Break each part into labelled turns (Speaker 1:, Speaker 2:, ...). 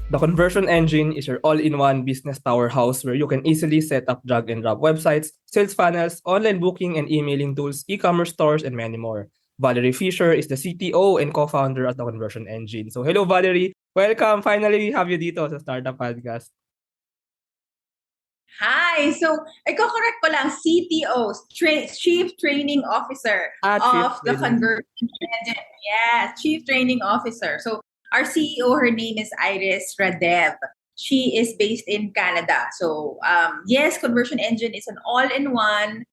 Speaker 1: The conversion engine is your all-in-one business powerhouse where you can easily set up drag and drop websites, sales funnels, online booking and emailing tools, e-commerce stores, and many more. Valerie Fischer is the CTO and co-founder at the conversion engine. So hello Valerie, welcome. Finally, we have you dito sa Startup Podcast.
Speaker 2: Hi! So, correct ko lang, CTO, Chief Training Officer of the Conversion Engine. Yeah, Chief Training Officer. So, our CEO, her name is Iris Radev. She is based in Canada. So, yes, Conversion Engine is an all-in-one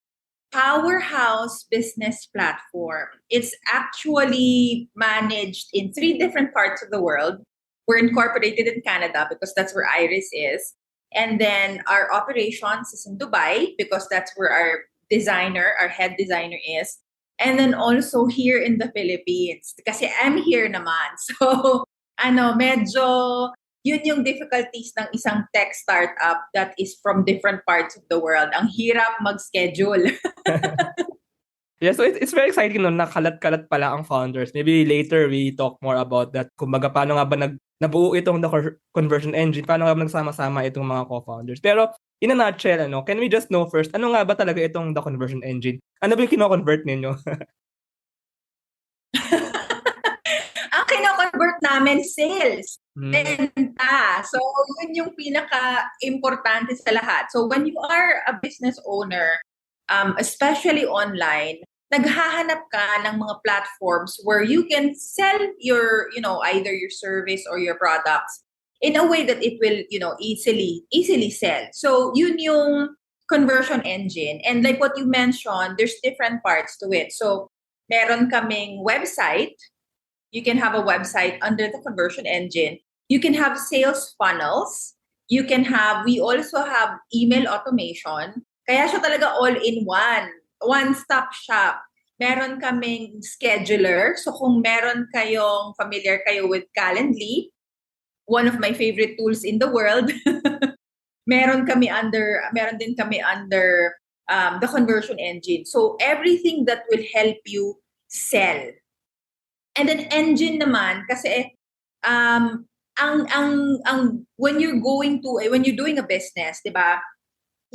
Speaker 2: powerhouse business platform. It's actually managed in 3 different parts of the world. We're incorporated in Canada because that's where Iris is. And then our operations is in Dubai because that's where our head designer is. And then also here in the Philippines kasi I'm here naman. So, medyo yun yung difficulties ng isang tech startup that is from different parts of the world. Ang hirap mag-schedule.
Speaker 1: Yeah, so it's very exciting no, nakalat-kalat pala ang founders. Maybe later we talk more about that. Kumbaga, paano nga ba nabuo itong the conversion engine? Paano nga ba nagsama-sama itong mga co-founders? Pero in a nutshell, can we just know first, ano nga ba talaga itong the conversion engine? Ano ba yung kino-convert ninyo?
Speaker 2: Ang kino-convert namin, sales. Benta. So, yun yung pinaka-importante sa lahat. So, when you are a business owner, especially online, naghahanap ka ng mga platforms where you can sell your, either your service or your products in a way that it will, easily sell. So, yun yung conversion engine. And like what you mentioned, there's different parts to it. So, meron kaming website. You can have a website under the conversion engine. You can have sales funnels. We also have email automation. Kaya siya talaga all-in-one. One-stop shop. Meron kaming scheduler. So kung familiar kayo with Calendly, one of my favorite tools in the world, meron din kami under the conversion engine. So everything that will help you sell. And then engine naman kasi when you're doing a business, 'di ba?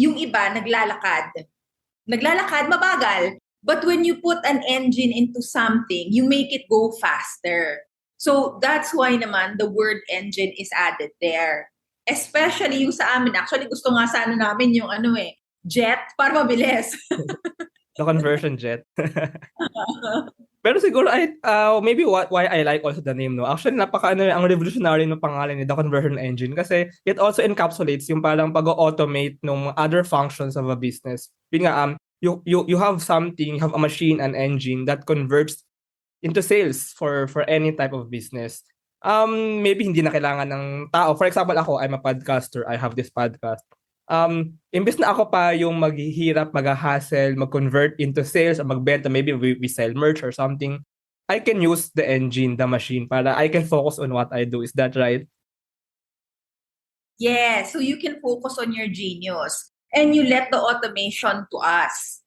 Speaker 2: Yung iba naglalakad, mabagal. But when you put an engine into something, you make it go faster. So that's why naman the word engine is added there. Especially yung sa amin. Actually, gusto nga sana namin yung jet para mabilis.
Speaker 1: The conversion jet. Pero siguro maybe why I like also the name, no. Actually ang revolutionary ng pangalan ni the conversion engine kasi it also encapsulates yung parang pag-automate ng other functions of a business. Yun nga you have something, you have a machine, an engine that converts into sales for any type of business. Maybe hindi na kailangan ng tao. For example, ako, I'm a podcaster. I have this podcast. Imbes na ako pa yung maghihirap, mag-hassle, mag-convert into sales or magbenta, maybe we sell merch or something, I can use the engine, the machine, para I can focus on what I do. Is that right?
Speaker 2: Yeah, so you can focus on your genius and you let the automation to us.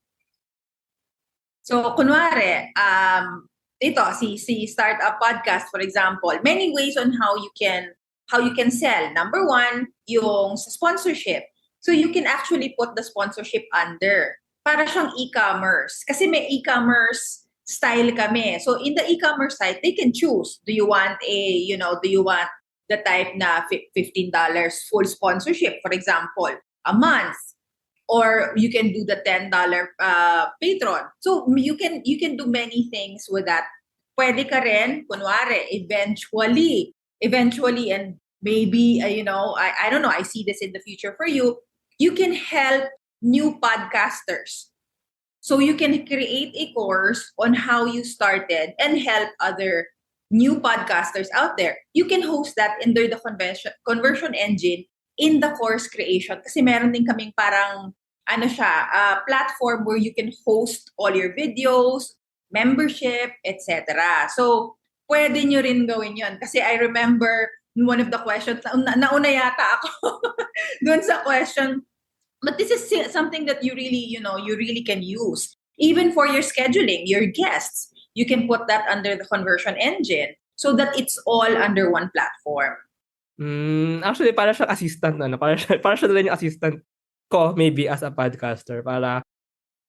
Speaker 2: So, kunwari, si Startup Podcast, for example, many ways on how you can sell. Number 1, yung sponsorship. So you can actually put the sponsorship under. Para siyang e-commerce. Kasi may e-commerce style kami. So in the e-commerce site, they can choose. Do you want the type na $15 full sponsorship, for example, a month? Or you can do the $10 Patreon. So you can do many things with that. Pwede ka rin, kunwari, eventually, and maybe, I don't know, I see this in the future for you. You can help new podcasters. So you can create a course on how you started and help other new podcasters out there. You can host that under the conversion engine in the course creation. Kasi meron din kaming parang, platform where you can host all your videos, membership, etc. So, pwede nyo rin gawin yun. Kasi I remember one of the questions, nauna yata ako doon sa question. But this is something that you really can use. Even for your scheduling, your guests, you can put that under the conversion engine so that it's all under one platform.
Speaker 1: Actually, para siyang assistant, ano, para siya din yung assistant ko, maybe as a podcaster, para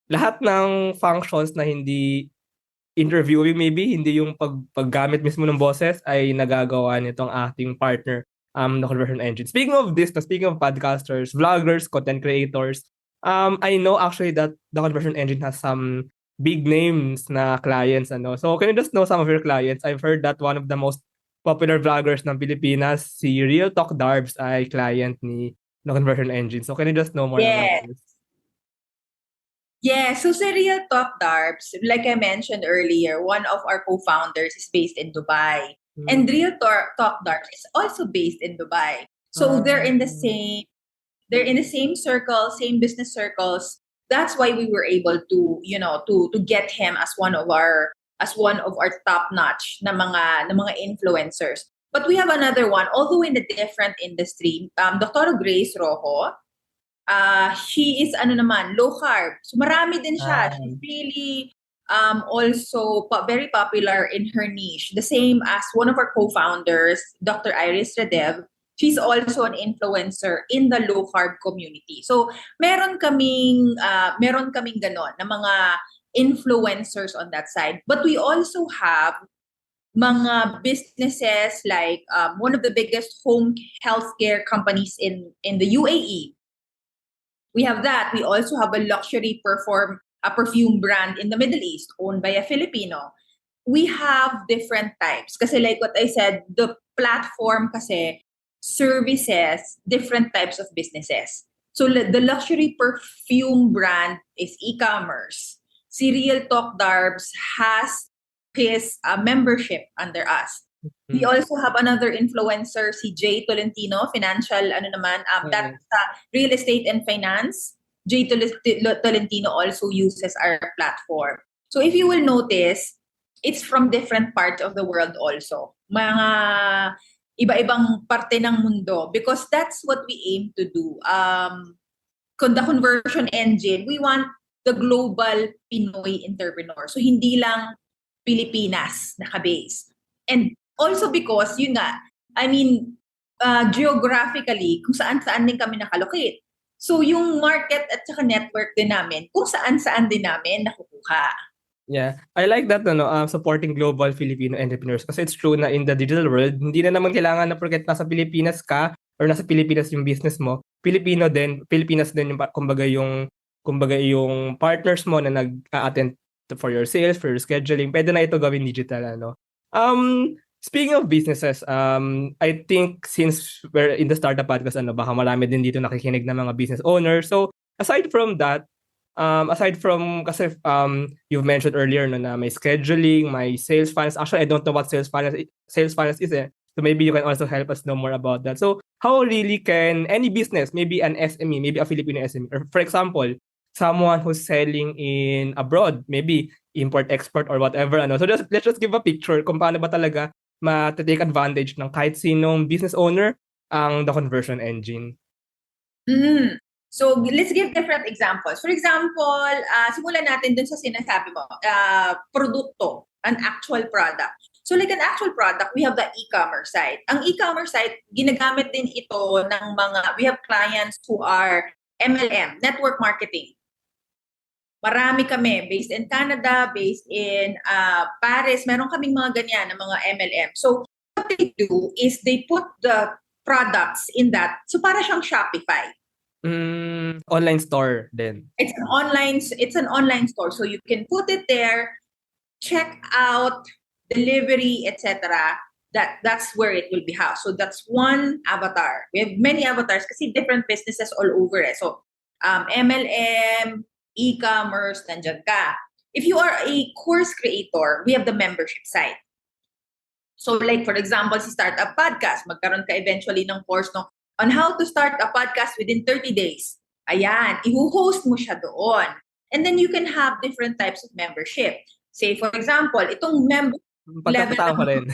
Speaker 1: lahat ng functions na hindi interviewing, maybe hindi yung paggamit mismo ng boses ay nagagawa nitong acting partner, the conversion engine. Speaking of this, speaking of podcasters, vloggers, content creators, I know actually that the conversion engine has some big names na clients, ano. So can you just know some of your clients? I've heard that one of the most popular vloggers ng Pilipinas, si Real Talk Darbs, ay client ni the conversion engine. So can you just know more about
Speaker 2: Yes.
Speaker 1: this?
Speaker 2: Yeah, so sa Real Talk Darbs, like I mentioned earlier, one of our co-founders is based in Dubai. And
Speaker 1: Hmm.
Speaker 2: Real Talk Darbs is also based in Dubai. So
Speaker 1: Ah.
Speaker 2: they're in the same circle, same business circles. That's why we were able to, to get him as one of our top-notch na mga influencers. But we have another one, although in a different industry, Dr. Grace Rojo. She is low carb. So marami din siya.
Speaker 1: Ah.
Speaker 2: She's really also very popular in her niche. The same as one of our co-founders, Dr. Iris Radev. She's also an influencer in the low carb community. So meron kaming ganon na mga influencers on that side. But we also have mga businesses like one of the biggest home healthcare companies in the UAE. We have that. We also have a luxury perfume brand in the Middle East owned by a Filipino. We have different types. Kasi like what I said, the platform kasi services different types of businesses. So the luxury perfume brand is e-commerce. Serial Talk Darbs has his membership under us. We
Speaker 1: Hmm.
Speaker 2: also have another influencer, si Jay Tolentino, financial, that's real estate and finance. Jay Tolentino also uses our platform. So if you will notice, it's from different parts of the world also. Mga iba-ibang parte ng mundo because that's what we aim to do. The conversion engine, we want the global Pinoy entrepreneur. So hindi lang Pilipinas naka-base. And also because, yun nga, I mean, geographically, kung saan-saan din kami nakalocate. So yung market at saka network din namin, kung saan-saan din namin nakukuha.
Speaker 1: Yeah, I like that, ano, supporting global Filipino entrepreneurs, kasi it's true na in the digital world, hindi na naman kailangan na porket nasa Pilipinas ka or nasa Pilipinas yung business mo, Pilipinas din yung kumbaga yung partners mo na nag-attend for your sales, for your scheduling, pwede na ito gawin digital, ano. Speaking of businesses, I think since we're in the startup podcast, ano, baka marami din dito nakikinig ng mga business owners. So, aside from that, kasi you've mentioned earlier, no, na may scheduling, may sales finance. Actually, I don't know what sales finance is, eh. So maybe you can also help us know more about that. So how really can any business, maybe an SME, maybe a Filipino SME, or for example, someone who's selling in abroad, maybe import export or whatever, ano. So let's just give a picture kung paano ba talaga ma-take advantage ng kahit sinong business owner ang the conversion engine.
Speaker 2: Mm. So let's give different examples. For example, simulan natin dun sa sinasabi mo, produkto, an actual product. So like an actual product, we have the e-commerce side. Ang e-commerce side, ginagamit din ito ng we have clients who are MLM, network marketing. Marami kami, based in Canada, based in Paris, meron kaming mga ganyan na mga MLM. So what they do is they put the products in that. So para siyang Shopify.
Speaker 1: Online store din.
Speaker 2: It's an online store. So you can put it there, check out, delivery, etc. That's where it will be housed. So that's one avatar. We have many avatars kasi different businesses all over it. So MLM, e-commerce, nandyan ka. If you are a course creator, we have the membership site. So like for example, si Startup Podcast, magkaroon ka eventually ng course on how to start a podcast within 30 days. Ayan, i-host mo siya doon. And then you can have different types of membership. Say for example, itong
Speaker 1: Pagkakitaan ko rin.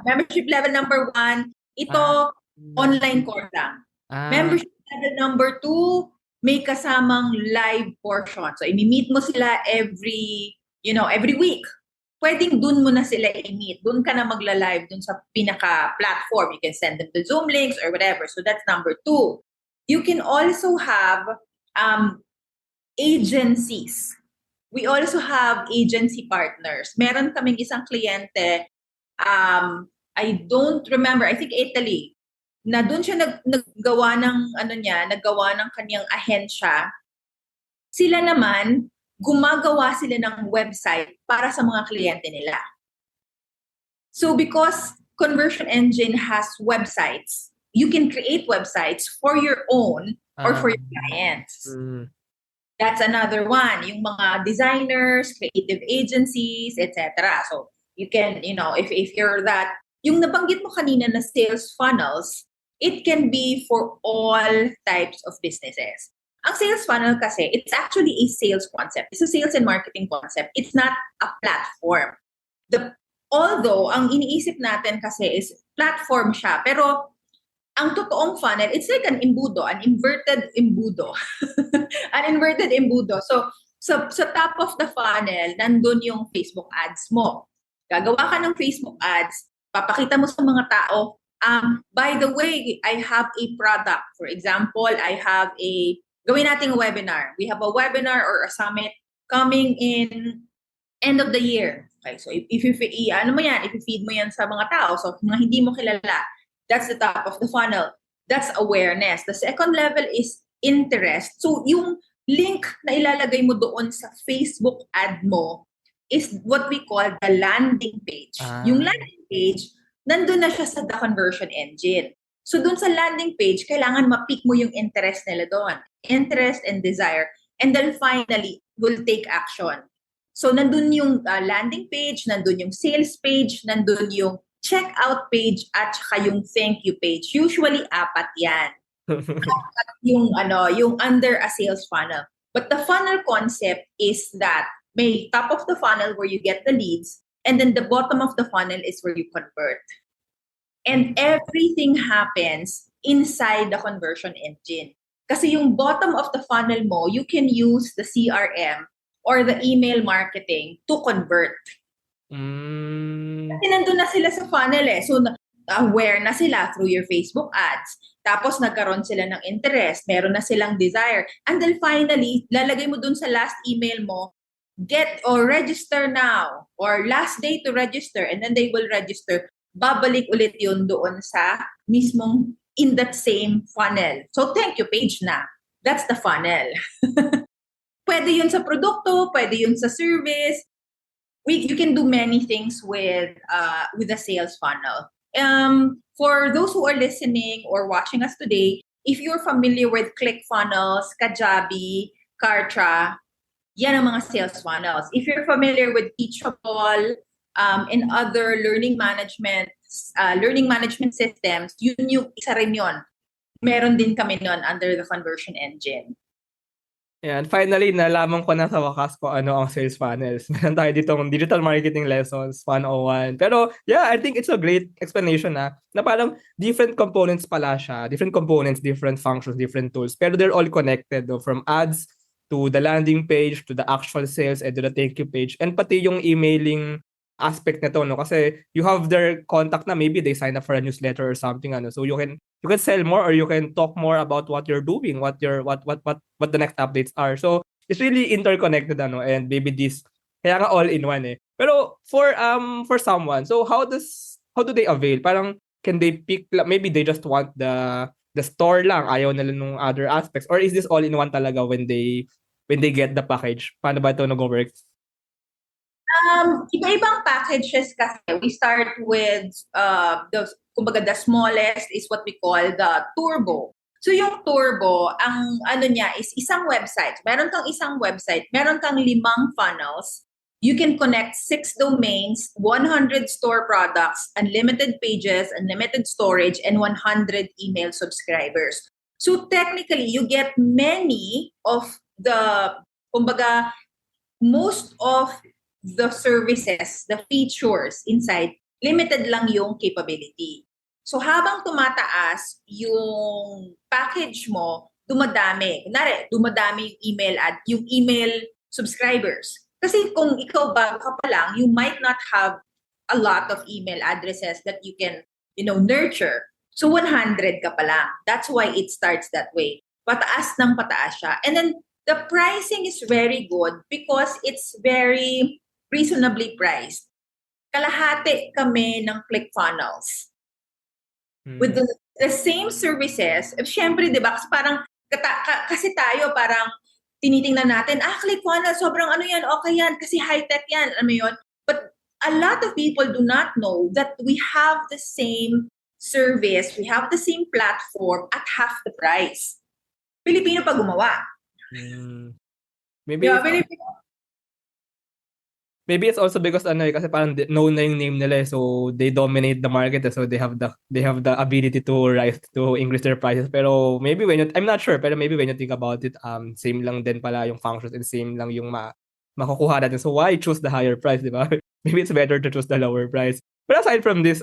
Speaker 2: membership level number 1, ito online course lang. Membership level number 2, may kasamang live portion. So, imi-meet mo sila every week. pwedeng dun mo na sila i-meet. Dun ka na magla-live dun sa pinaka-platform. You can send them the Zoom links or whatever. So that's number 2. You can also have agencies. We also have agency partners. Meron kaming isang kliyente, I don't remember, I think Italy, na doon siya naggawa ng kanyang ahensya. Sila naman, gumagawa sila ng website para sa mga kliyente nila. So because Conversion Engine has websites, you can create websites for your own or for your clients. That's another one. Yung mga designers, creative agencies, etc. So you can, if you're that, yung nabanggit mo kanina na sales funnels, it can be for all types of businesses. Ang sales funnel kasi, it's actually a sales concept. It's a sales and marketing concept. It's not a platform. Although, ang iniisip natin kasi is platform siya. Pero, ang totoong funnel, it's like an embudo, an inverted embudo. An inverted embudo. So, sa top of the funnel, nandun yung Facebook ads mo. Gagawa ka ng Facebook ads, papakita mo sa mga tao, by the way, I have a product. For example, gawin nating webinar. We have a webinar or a summit coming in end of the year. Okay, so if i-feed mo yan sa mga tao, so mga hindi mo kilala, that's the top of the funnel. That's awareness. The second level is interest. So yung link na ilalagay mo doon sa Facebook ad mo is what we call the landing page. Yung landing page, nandun na siya sa the conversion engine. So doon sa landing page, kailangan ma-pick mo yung interest nila doon. Interest and desire. And then finally, we'll take action. So nandun yung landing page, nandun yung sales page, nandun yung checkout page, at saka yung thank you page. Usually, 4 yan. yung under a sales funnel. But the funnel concept is that may top of the funnel where you get the leads, and then the bottom of the funnel is where you convert. And everything happens inside the conversion engine. Kasi yung bottom of the funnel mo, you can use the CRM or the email marketing to convert. Kasi nandun na sila sa funnel eh. So, aware na sila through your Facebook ads. Tapos, nagkaroon sila ng interest. Meron na silang desire. And then finally, lalagay mo dun sa last email mo, get or register now, or last day to register, and then they will register. Babalik ulit yun doon sa mismong in that same funnel. So, thank you page na. That's the funnel. Pwede yun sa produkto, pwede yun sa service. You can do many things with the sales funnel. For those who are listening or watching us today, if you're familiar with ClickFunnels, Kajabi, Kartra, yan ang mga sales funnels. If you're familiar with Teachable and other learning management systems, yun yung isa rin yun. Meron din kami nun under the conversion engine.
Speaker 1: Yeah, and finally, nalaman ko na sa wakas ko ano ang sales funnels. Meron tayo ditong digital marketing lessons, 101. Pero yeah, I think it's a great explanation na parang different components pala siya. Different components, different functions, different tools. Pero they're all connected from ads to the landing page, to the actual sales, and to the thank you page. And pati yung emailing aspect nito, no? Kasi you have their contact na, maybe they sign up for a newsletter or something, ano. So you can sell more, or you can talk more about what you're doing, what the next updates are. So it's really interconnected, ano, and maybe this kaya nga all in one eh. Pero for someone, so how do they avail? Parang can they pick, maybe they just want the store lang, ayaw nila nung other aspects, or is this all in one talaga when they get the package? Paano ba ito nag-work?
Speaker 2: Iba-ibang packages kasi. We start with the smallest is what we call the turbo. So yung turbo, ang ano niya is isang website. Meron kang isang website, meron kang 5 funnels. You can connect 6 domains, 100 store products, unlimited pages, unlimited storage, and 100 email subscribers. So technically, you get many of most of the services, the features inside, limited lang yung capability. So habang tumataas yung package mo, dumadami. Kunwari, dumadami yung email subscribers. Kasi kung ikaw bago ka pa lang, you might not have a lot of email addresses that you can, nurture. So 100 ka pa lang. That's why it starts that way. Pataas ng pataas siya. And then the pricing is very good because it's very reasonably priced. Kalahati kami ng ClickFunnels. With the same services, syempre, di ba, kasi parang, kasi tayo parang, tinitingnan natin, ClickFunnels, sobrang ano yan, okay yan, kasi high-tech yan, alam mo yun? But a lot of people do not know that we have the same service, we have the same platform at half the price. Pilipino pa gumawa.
Speaker 1: Maybe maybe it's also because kasi parang known na yung name nila, so they dominate the market, so they have the ability to rise to increase their prices. Pero maybe I'm not sure, pero maybe when you think about it, same lang din pala yung functions and same lang yung makukuha natin. So why choose the higher price, di ba? Maybe it's better to choose the lower price. But aside from this,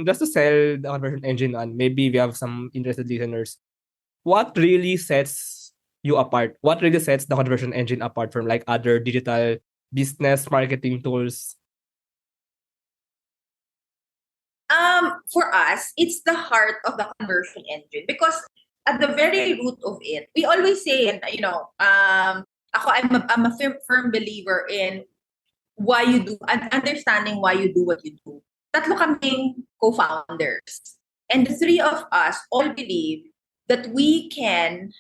Speaker 1: just to sell the conversion engine on, maybe we have some interested listeners. What really sets you apart? What really sets the conversion engine apart from like other digital business marketing tools?
Speaker 2: For us, it's the heart of the conversion engine because at the very root of it, we always say, and I'm a firm believer in why you do and understanding why you do what you do. Tatlo kaming co-founders, and the three of us all believe that we can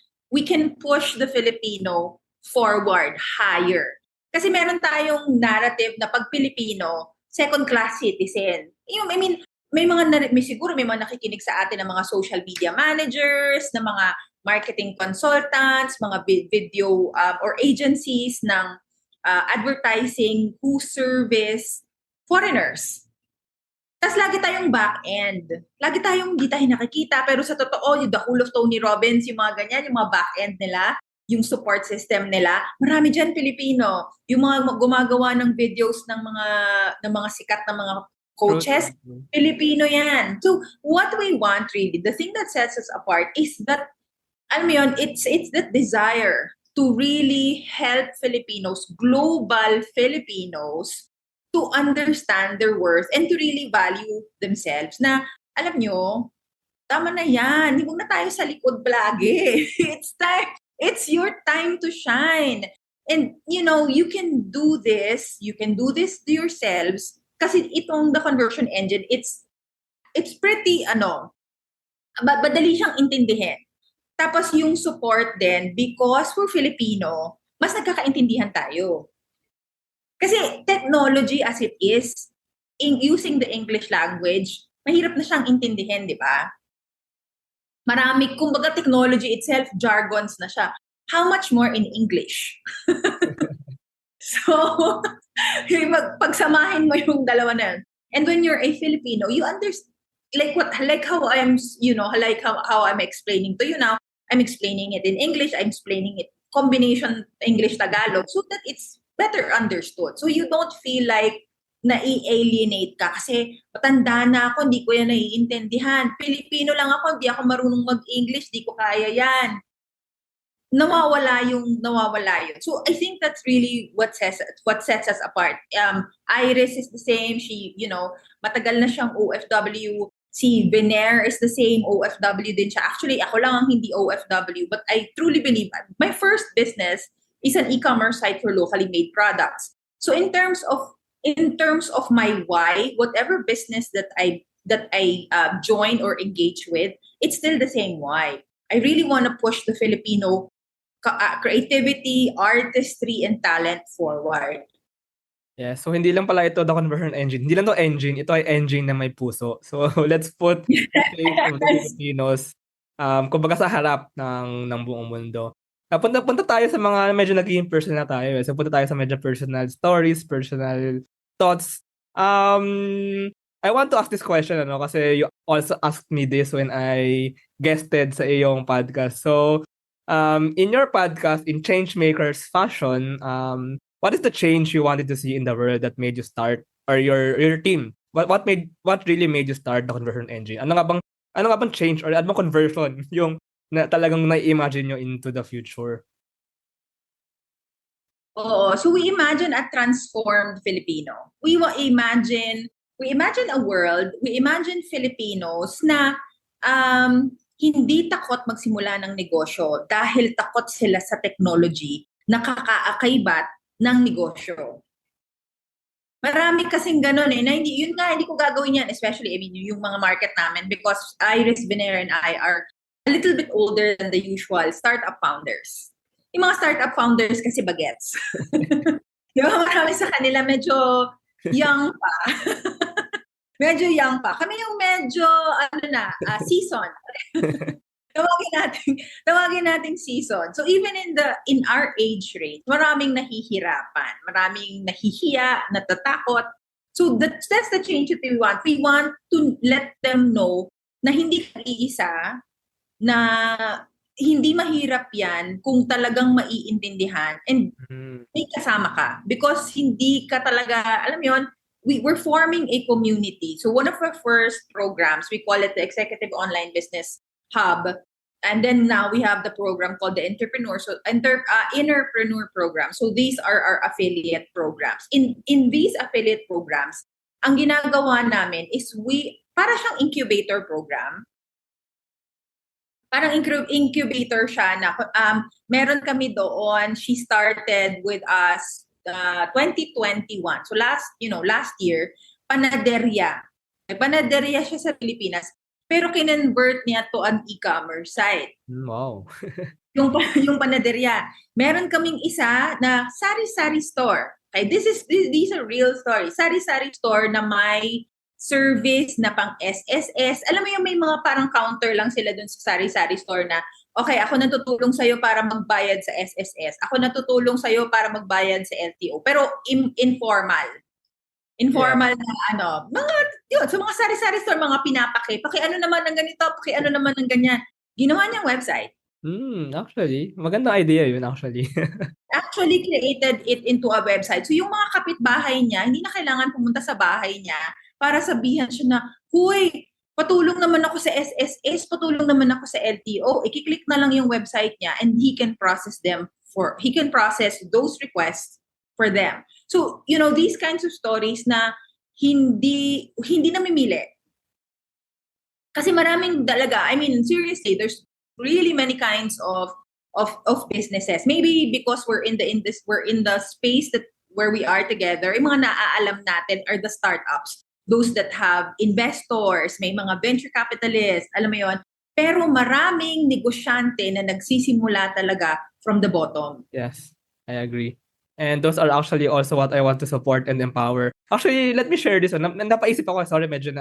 Speaker 2: push the Filipino forward higher. Kasi meron tayong narrative na pag Pilipino, second-class citizen. Siguro may mga nakikinig sa atin ng mga social media managers, ng mga marketing consultants, mga video or agencies ng advertising who service foreigners. Tapos lagi tayong back-end. Lagi tayong hindi tayo nakikita. Pero sa totoo, yung The Whole of Tony Robbins, yung mga ganyan, yung mga back-end nila, yung support system nila, marami dyan Pilipino. Yung mga gumagawa ng videos ng mga sikat na mga coaches, Filipino yan. So what we want really, the thing that sets us apart is that, alam mo yun, it's that desire to really help Filipinos, global Filipinos, to understand their worth and to really value themselves. Na, alam nyo, tama na yan. Huwag na tayo sa likod palagi. It's your time to shine. And, you can do this. You can do this to yourselves. Kasi itong the conversion engine, it's pretty, madali siyang intindihin. Tapos yung support din, because for Filipino, mas nagkakaintindihan tayo. Kasi technology as it is, in using the English language, mahirap na siyang intindihin, di ba? Marami, kumbaga technology itself, jargons na siya. How much more in English? So, pagsamahin mo yung dalawa na yun. And when you're a Filipino, you understand, like how I'm, how I'm explaining to you now, I'm explaining it in English, I'm explaining it combination English-Tagalog so that it's better understood. So you don't feel like na-alienate ka kasi matanda na ako, hindi ko yan naiintindihan. Pilipino lang ako, hindi ako marunong mag-English, hindi ko kaya yan. Nawawala yun. So I think that's really what sets us apart. Iris is the same. She, matagal na siyang OFW. Si Vener is the same, OFW din siya. Actually, ako lang ang hindi OFW, but I truly believe my first business is an e-commerce site for locally made products. So in terms of my why, whatever business that I join or engage with, it's still the same why. I really want to push the Filipino creativity, artistry, and talent forward.
Speaker 1: Yeah, so hindi lang pala ito the conversion engine. Hindi lang to engine, ito ay engine na may puso. So let's put the face of the Filipinos kumbaga sa harap ng buong mundo. Punta tayo sa mga medyo naging personal na tayo. So punta tayo sa medyo personal stories, personal thoughts. I want to ask this question kasi you also asked me this when I guested sa iyong podcast. So in your podcast, in Changemakers Fashion, what is the change you wanted to see in the world that made you start, or your team? What really made you start the conversion engine? Ano nga bang change or ano bang conversion yung na talagang na-imagine nyo into the future?
Speaker 2: Oo. So we imagine a transformed Filipino. We imagine a world, we imagine Filipinos na hindi takot magsimula ng negosyo dahil takot sila sa technology na kakaakibat ng negosyo. Marami kasing ganun na hindi ko gagawin yan, especially, I mean, yung mga market namin, because Iris, Venera, and I are a little bit older than the usual startup founders. Yung mga startup founders kasi bagets. Di ba, marami sa kanila medyo young pa. Medyo young pa. Kami yung medyo, season. Tawagin nating season. So even in our age range, maraming nahihirapan, maraming nahihiya, natatakot. So that's the change that we want. We want to let them know na hindi ka iisa, na hindi mahirap yan kung talagang maiintindihan and may kasama ka. Because hindi ka talaga, alam mo yun, we're forming a community. So one of our first programs, we call it the Executive Online Business Hub. And then now we have the program called the Entrepreneur Program. So these are our affiliate programs. In these affiliate programs, ang ginagawa namin is para siyang incubator program. Parang incubator siya na meron kami doon. She started with us 2021. So last year, panaderya. Panaderya siya sa Pilipinas. Pero kinonvert niya to an e-commerce site.
Speaker 1: Wow.
Speaker 2: yung panaderya. Meron kaming isa na sari-sari store. Okay, these are real stories. Sari-sari store na may service na pang SSS. Alam mo yung may mga parang counter lang sila dun sa sari-sari store na, okay, ako natutulong sa'yo para magbayad sa SSS. Ako natutulong sa'yo para magbayad sa LTO. Pero informal. Informal na sa mga sari-sari store, mga paki ano naman ng ganito, paki ano naman ng ganyan. Ginawa niyang website.
Speaker 1: Actually, magandang idea yun actually.
Speaker 2: Actually created it into a website. So yung mga kapitbahay niya, hindi na kailangan pumunta sa bahay niya para sabihan siya na, huy, patulong naman ako sa SSS, patulong naman ako sa LTO. I-click na lang yung website niya and he can process those requests for them. So, these kinds of stories na hindi namimili. Kasi maraming talaga, I mean, seriously, there's really many kinds of businesses. Maybe because we're in the space where we are together, yung mga naaalam natin are the startups. Those that have investors, may mga venture capitalists, alam mo yon. Pero maraming negosyante na nagsisimula talaga from the bottom.
Speaker 1: Yes, I agree. And those are actually also what I want to support and empower. Actually, let me share this one. Napaisip ako, sorry, medyo,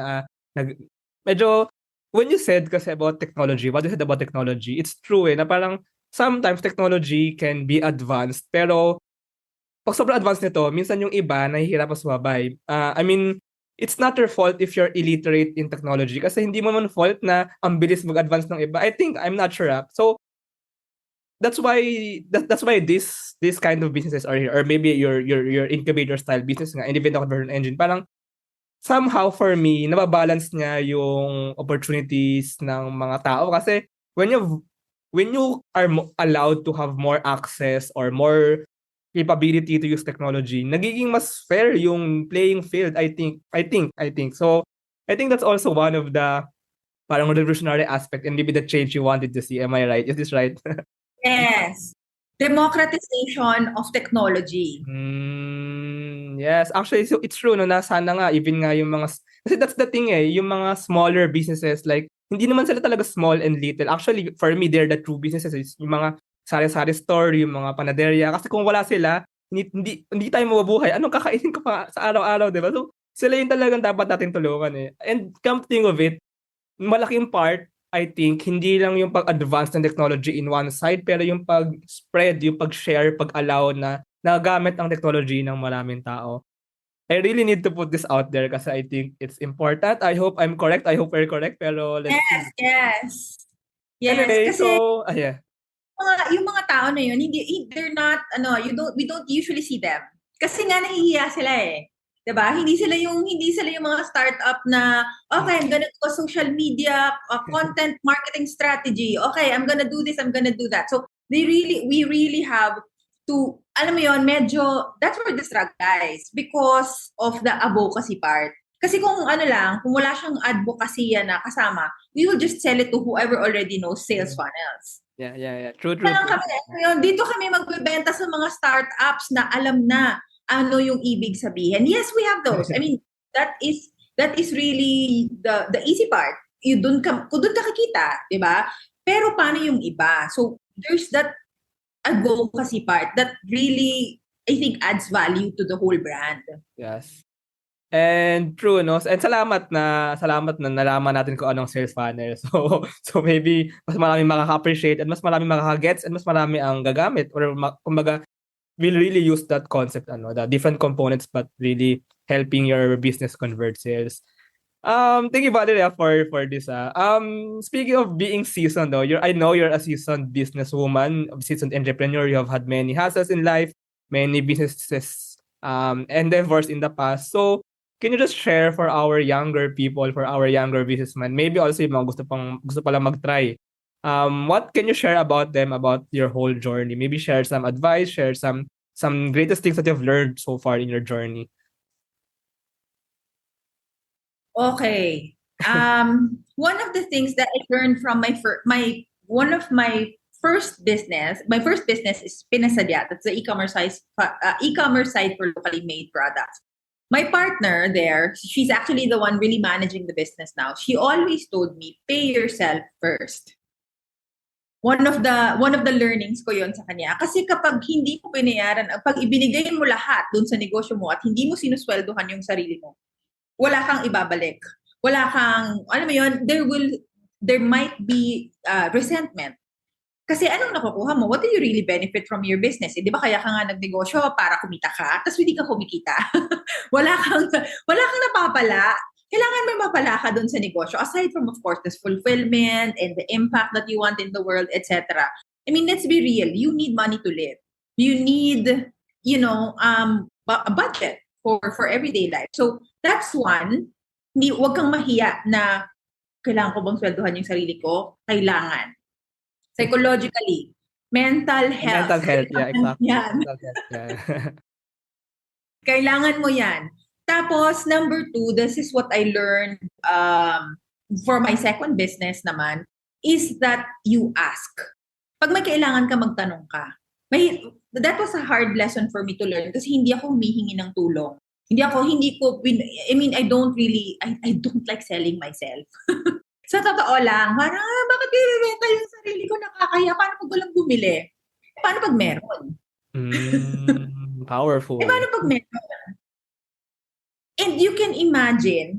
Speaker 1: when you said kasi about technology, what you said about technology, it's true na parang sometimes technology can be advanced, pero pag sobrang advanced nito, minsan yung iba nahihirapan sumabay. I mean, it's not your fault if you're illiterate in technology kasi hindi mo man fault na ang bilis mag-advance ng iba. I'm not sure. So, that's why this kind of businesses are here, or maybe your incubator style business nga, independent conversion engine, parang somehow for me nababalance niya yung opportunities ng mga tao kasi when you are allowed to have more access or more capability to use technology, nagiging mas fair yung playing field. I think so. I think that's also one of the parang revolutionary aspect and maybe the change you wanted to see. Am I right? Is this right?
Speaker 2: Yes. Democratization of technology.
Speaker 1: Yes. Actually, so it's true, no, na sana nga, even nga yung mga, kasi that's the thing yung mga smaller businesses, like, hindi naman sila talaga small and little. Actually, for me, they're the true businesses. Yung mga sari-sari store, yung mga panaderya. Kasi kung wala sila, hindi tayo mabubuhay. Anong kakainin ko pa sa araw-araw, di ba? So, sila yung talagang dapat natin tulungan And come to think of it, malaking part, I think, hindi lang yung pag-advance ng technology in one side, pero yung pag-spread, yung pag-share, pag-allow na nagagamit ang technology ng maraming tao. I really need to put this out there kasi I think it's important. I hope I'm correct. I hope we're correct. Pero let's see.
Speaker 2: Yes.
Speaker 1: Anyway,
Speaker 2: kasi
Speaker 1: so,
Speaker 2: yung mga tao na yun, they're not, we don't usually see them. Kasi nga nahihiya sila Diba? Hindi sila yung mga startup na, okay, I'm gonna do a social media, content marketing strategy. Okay, I'm gonna do this, I'm gonna do that. So we really have alam mo yon, medyo, that's where the struggle guys, because of the advocacy part. Kasi kung kung wala siyang advocacy na kasama, we will just sell it to whoever already knows sales funnels.
Speaker 1: Yeah. True.
Speaker 2: Dito kami magbebenta sa mga startups na alam na ano yung ibig sabihin. Yes, we have those. I mean, that is really the easy part. Kung doon ka kikita, di ba? Pero paano yung iba? So, there's that advocacy part that really, I think, adds value to the whole brand.
Speaker 1: Yes. And true, no? And salamat na nalaman natin kung anong sales funnel. So maybe mas marami makaka-appreciate and mas marami makaka-gets and mas marami ang gagamit or kumbaga will really use that concept, the different components but really helping your business convert sales. Thank you, Valerie, for this. Speaking of being seasoned, though, I know you're a seasoned businesswoman, a seasoned entrepreneur. You have had many hassles in life, many businesses, endeavors in the past. So, can you just share for our younger people, for our younger businessmen, maybe also yung mga gusto pala mag-try? What can you share about them, about your whole journey? Maybe share some advice, share some greatest things that you've learned so far in your journey.
Speaker 2: Okay. One of the things that I learned from my first business is Pinasadya. That's the e-commerce site for locally made products. My partner there, she's actually the one really managing the business now. She always told me, pay yourself first. One of the learnings ko yon sa kanya. Kasi kapag hindi mo binayaran, pag ibinigay mo lahat dun sa negosyo mo at hindi mo sinusweldohan yung sarili mo, wala kang ibabalik. Wala kang, alam mo yun, there might be resentment. Kasi anong nakukuha mo? What do you really benefit from your business? Di ba kaya ka nga nagnegosyo para kumita ka, tapos hindi ka kumikita. wala kang napapala. Kailangan may mapala ka dun sa negosyo. Aside from, of course, this fulfillment and the impact that you want in the world, etc. I mean, let's be real. You need money to live. You need, a budget for everyday life. So, that's one. Huwag kang mahiya na kailangan ko bang sweldohan yung sarili ko? Kailangan. Psychologically, mental health.
Speaker 1: Mental health, yeah, exactly.
Speaker 2: Yan.
Speaker 1: Mental health, yeah.
Speaker 2: Kailangan mo yan. Tapos, number 2, this is what I learned for my second business naman, is that you ask. Pag may kailangan ka, magtanong ka. That was a hard lesson for me to learn kasi hindi ako humihingi ng tulong. I don't like selling myself. Sa totoo lang, parang, bakit binibenta yung sarili ko, nakakaya? Paano pag walang bumili? Paano pag meron?
Speaker 1: Powerful.
Speaker 2: Paano pag meron? And you can imagine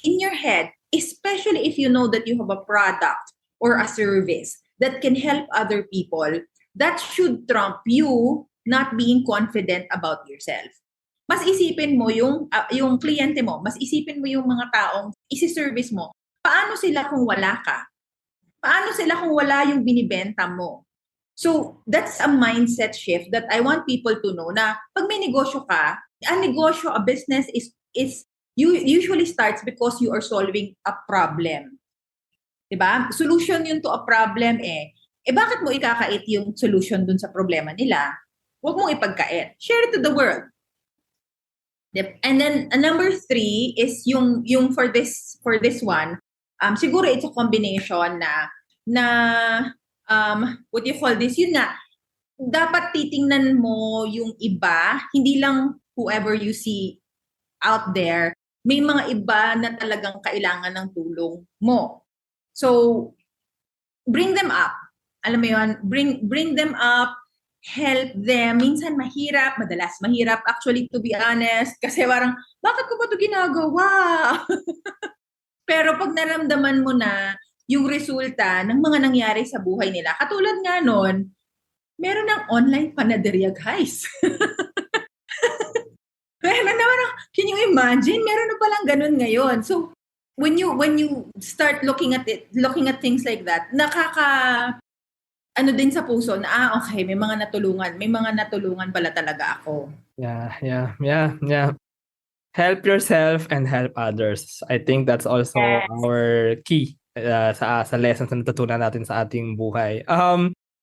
Speaker 2: in your head, especially if you know that you have a product or a service that can help other people, that should trump you not being confident about yourself. Mas isipin mo yung kliyente mo, mas isipin mo yung mga taong isi-service mo. Paano sila kung wala ka? Paano sila kung wala yung binibenta mo? So, that's a mindset shift that I want people to know na pag may negosyo ka, a business is usually starts because you are solving a problem. Diba? Solution yun to a problem bakit mo ikakait yung solution dun sa problema nila? Huwag mong ipagkait. Share it to the world. And then number 3 is yung for this one, siguro it's a combination na what do you call this? Yun nga, dapat titingnan mo yung iba, hindi lang whoever you see out there, may mga iba na talagang kailangan ng tulong mo. So, bring them up. Alam mo yun, bring them up, help them. Minsan madalas mahirap actually, to be honest, kasi parang, bakit ko ba ito ginagawa? Pero pag naramdaman mo na yung resulta ng mga nangyari sa buhay nila, katulad nga nun, meron ng online panaderia, guys. Meron na parang, can you imagine? Meron na palang ganun ngayon. So, when you start looking at things like that, din sa puso na, okay, may mga natulungan pala talaga ako.
Speaker 1: Yeah. Help yourself and help others. I think that's also our key sa lessons na natutunan natin sa ating buhay.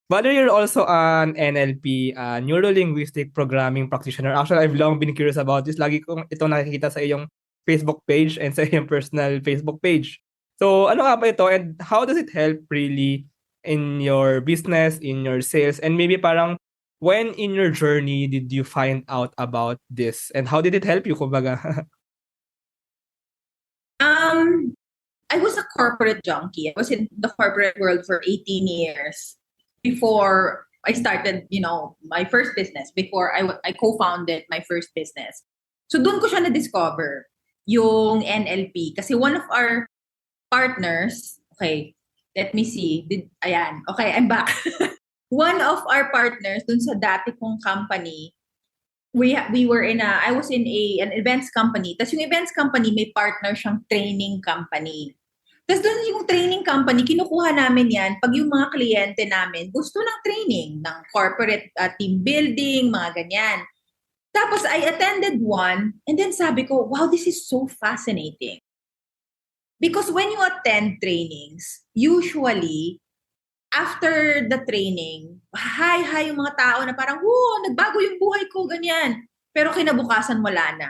Speaker 1: Valerie, you're also an NLP, NeuroLinguistic Programming Practitioner. Actually, I've long been curious about this. Lagi kong ito nakikita sa iyong Facebook page and sa iyong personal Facebook page. So, ano nga ba ito and how does it help really in your business, in your sales, and maybe parang when in your journey did you find out about this and how did it help you, kumbaga?
Speaker 2: I was a corporate junkie. I was in the corporate world for 18 years before I started, my first business, before I co-founded my first business. So doon ko siya na-discover, yung NLP. Kasi one of our partners, okay, let me see. Ayan, okay, I'm back. One of our partners dun sa dati kong company, I was in an events company. Tapos yung events company, may partner siyang training company. Tapos doon yung training company, kinukuha namin yan pag yung mga kliyente namin gusto ng training, ng corporate team building, mga ganyan. Tapos I attended one and then sabi ko, wow, this is so fascinating. Because when you attend trainings, usually, after the training, hi yung mga tao na parang, nagbago yung buhay ko, ganyan. Pero kinabukasan wala na.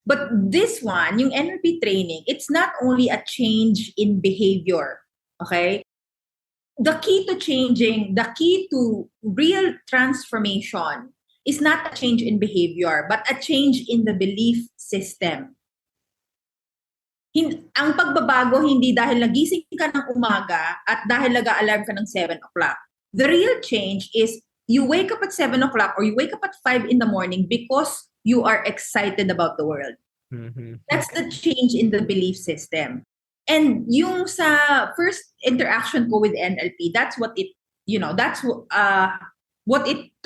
Speaker 2: But this one, yung NLP training, it's not only a change in behavior, okay? The key to real transformation is not a change in behavior, but a change in the belief system. Ang pagbabago hindi dahil nagising ka ng umaga at dahil nag-a-alarm ka ng 7 o'clock. The real change is you wake up at 7 o'clock or you wake up at 5 in the morning because you are excited about the world.
Speaker 1: Mm-hmm.
Speaker 2: That's the change in the belief system. And yung sa first interaction ko with NLP, that's what it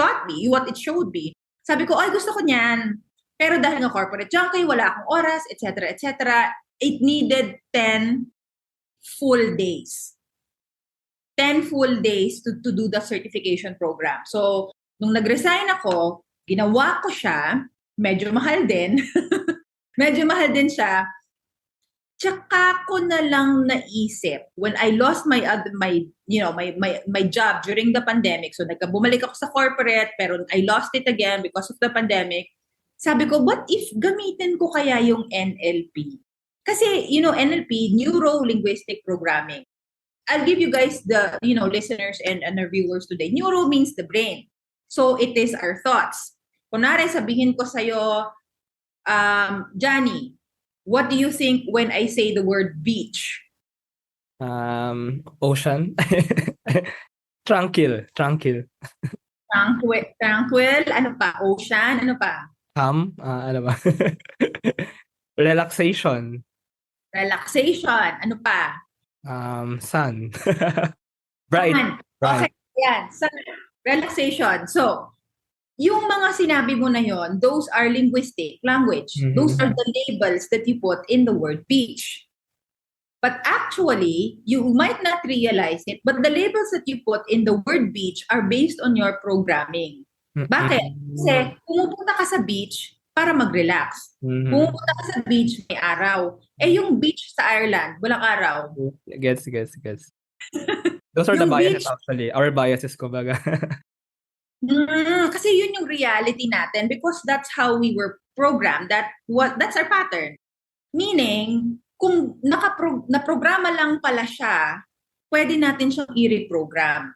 Speaker 2: taught me, what it showed me. Sabi ko, ay gusto ko niyan. Pero dahil nga corporate junkie, wala akong oras, etc., etc., it needed 10 full days. 10 full days to do the certification program. So, nung nag-resign ako, ginawa ko siya, medyo mahal din. Medyo mahal din siya. Tsaka ko na lang naisip when I lost my job during the pandemic. So, bumalik ako sa corporate, pero I lost it again because of the pandemic. Sabi ko, what if gamitin ko kaya yung NLP? Kasi, NLP, NeuroLinguistic Programming. I'll give you guys the, listeners and our viewers today. Neuro means the brain. So, it is our thoughts. Kunwari, sabihin ko sa'yo, Johnny, what do you think when I say the word beach?
Speaker 1: Ocean. Tranquil.
Speaker 2: Tranquil. Ano pa? Ocean. Ano pa?
Speaker 1: Calm. Ano ba? Relaxation.
Speaker 2: Ano pa?
Speaker 1: Sun. Bright.
Speaker 2: Sun. Okay, yan. Sun. Relaxation. So, yung mga sinabi mo na yon, those are linguistic language. Mm-hmm. Those are the labels that you put in the word beach. But actually, you might not realize it, but the labels that you put in the word beach are based on your programming. Mm-hmm. Bakit? Kasi pumupunta ka sa beach para mag-relax. Mm-hmm. Pumupunta ka sa beach, may araw. Yung beach sa Ireland, walang araw.
Speaker 1: Gets. Those are the biases beach, actually. Our biases, kumbaga.
Speaker 2: Kasi yun yung reality natin because that's how we were programmed. That's our pattern. Meaning, kung naprograma lang pala siya, pwede natin siyang i-reprogram.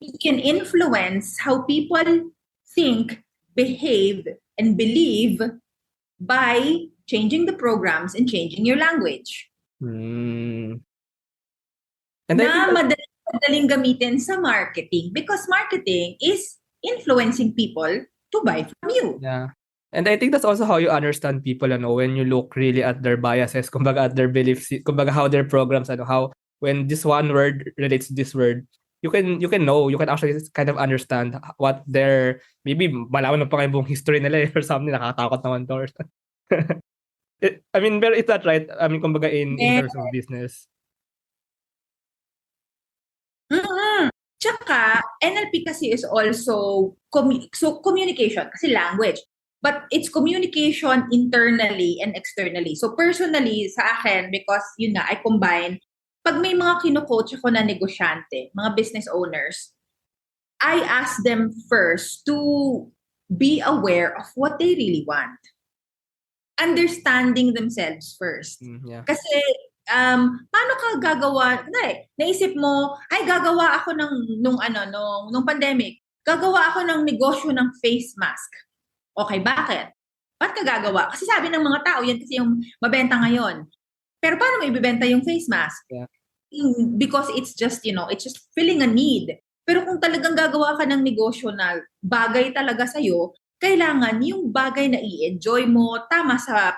Speaker 2: We can influence how people think, behave, and believe by changing the programs and changing your language. And madaling gamitin sa marketing because marketing is influencing people to buy from you.
Speaker 1: Yeah. And I think that's also how you understand people, when you look really at their biases, kumbaga at their beliefs, kumbaga how their programs, how when this one word relates to this word, you can actually kind of understand what their, maybe malaman mo pa kayo buong history nila or something, nakakatakot naman to. But it's not right. Kumbaga in terms of business.
Speaker 2: Tsaka, NLP kasi is also communication, kasi language. But it's communication internally and externally. So personally, sa akin, because I combine pag may mga kino-coach ako na negosyante, mga business owners, I ask them first to be aware of what they really want. Understanding themselves first.
Speaker 1: Yeah.
Speaker 2: Kasi, paano ka gagawa? Naisip mo, ay gagawa ako nung pandemic, gagawa ako ng negosyo ng face mask. Okay, bakit? Ba't ka gagawa? Kasi sabi ng mga tao, yan kasi yung mabenta ngayon. Pero paano mo ibibenta yung face mask?
Speaker 1: Yeah.
Speaker 2: Because it's just filling a need. Pero kung talagang gagawa ka ng negosyo na bagay talaga sa'yo, kailangan yung bagay na i-enjoy mo, tama sa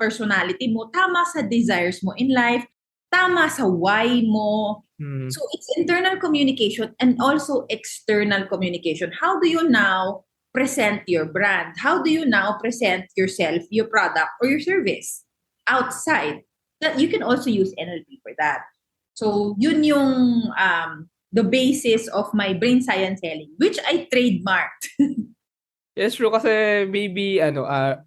Speaker 2: personality mo, tama sa desires mo in life, tama sa why mo. So it's internal communication and also external communication. How do you now present your brand? How do you now present yourself, your product, or your service outside? That you can also use NLP for that. So yun yung the basis of my brain science selling, which I trademarked.
Speaker 1: It's true kasi maybe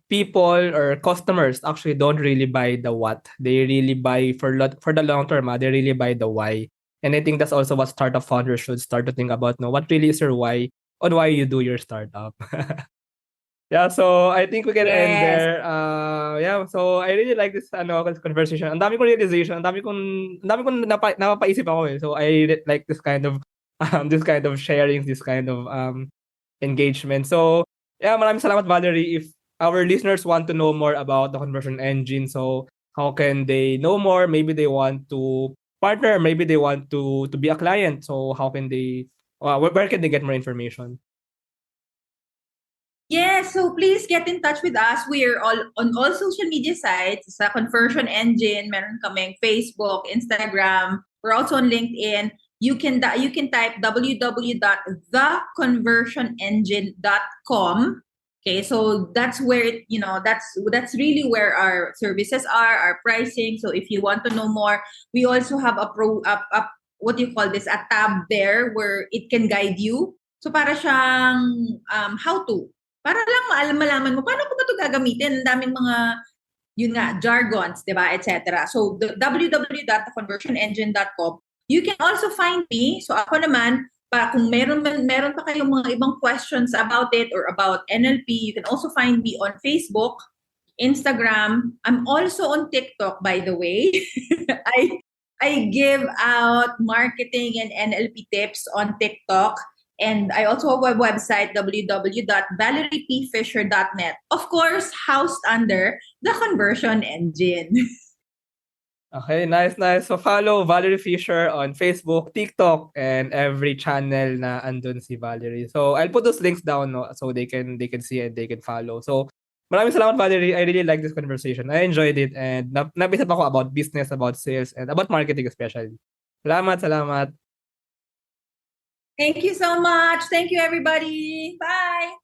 Speaker 1: people or customers actually don't really buy the what. They really buy for the long term. They really buy the why. And I think that's also what startup founders should start to think about. No, what really is your why on why you do your startup. Yeah, so I think we can end
Speaker 2: Yes.
Speaker 1: there. Yeah, so I really like this conversation. Ang dami kong realization, ang dami kong napapaisip ako eh. So I like this kind of sharing, this kind of engagement. So yeah, maraming salamat Valerie. If our listeners want to know more about the conversion engine, so how can they know more? Maybe they want to partner, maybe they want to be a client. So how can they where can they get more information?
Speaker 2: Yes, so please get in touch with us. We are all on all social media sites. Sa Conversion Engine, meron kaming Facebook, Instagram. We're also on LinkedIn. You can type www.theconversionengine.com. Okay, so that's where that's really where our services are, our pricing. So if you want to know more, we also have a what do you call this? A tab there where it can guide you. So para siyang how to. Para lang malaman mo, paano ko ba ito gagamitin? Ang daming mga, yun nga, jargons, di ba, etc. So, www.theconversionengine.com. You can also find me. So, ako naman, kung meron pa kayong mga ibang questions about it or about NLP, you can also find me on Facebook, Instagram. I'm also on TikTok, by the way. I give out marketing and NLP tips on TikTok. And I also have a website, www.valeriepfisher.net. Of course, housed under the Conversion Engine.
Speaker 1: Okay, nice. So follow Valerie Fischer on Facebook, TikTok, and every channel na andun si Valerie. So I'll put those links down, no, so they can see and they can follow. So maraming salamat Valerie. I really like this conversation. I enjoyed it and nabisap ako about business, about sales, and about marketing especially. Salamat.
Speaker 2: Thank you so much. Thank you, everybody. Bye.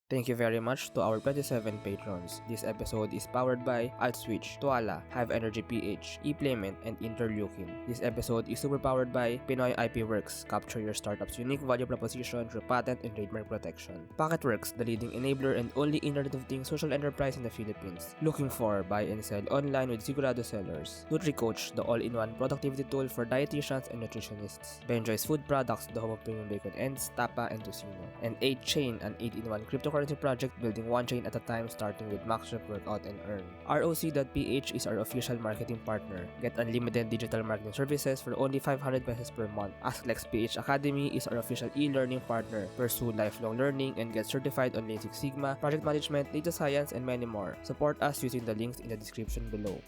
Speaker 3: Thank you very much to our 27 patrons. This episode is powered by Outswitch, Tuala, Hive Energy PH, ePlayment, and Interleukin. This episode is super powered by Pinoy IP Works. Capture your startup's unique value proposition through patent and trademark protection. Pocketworks, the leading enabler and only Internet of Things social enterprise in the Philippines. Looking for buy and sell online with Sigurado sellers. NutriCoach, the all-in-one productivity tool for dietitians and nutritionists. Benjoy's Food Products, the home of premium bacon ends, tapa, and tocino. And 8chain, an 8-in-1 cryptocurrency project building one chain at a time starting with MaxRep, Workout, and Earn. ROC.ph is our official marketing partner. Get unlimited digital marketing services for only 500 pesos per month. AskLexPH Academy is our official e-learning partner. Pursue lifelong learning and get certified on Lean Six Sigma, project management, data science, and many more. Support us using the links in the description below.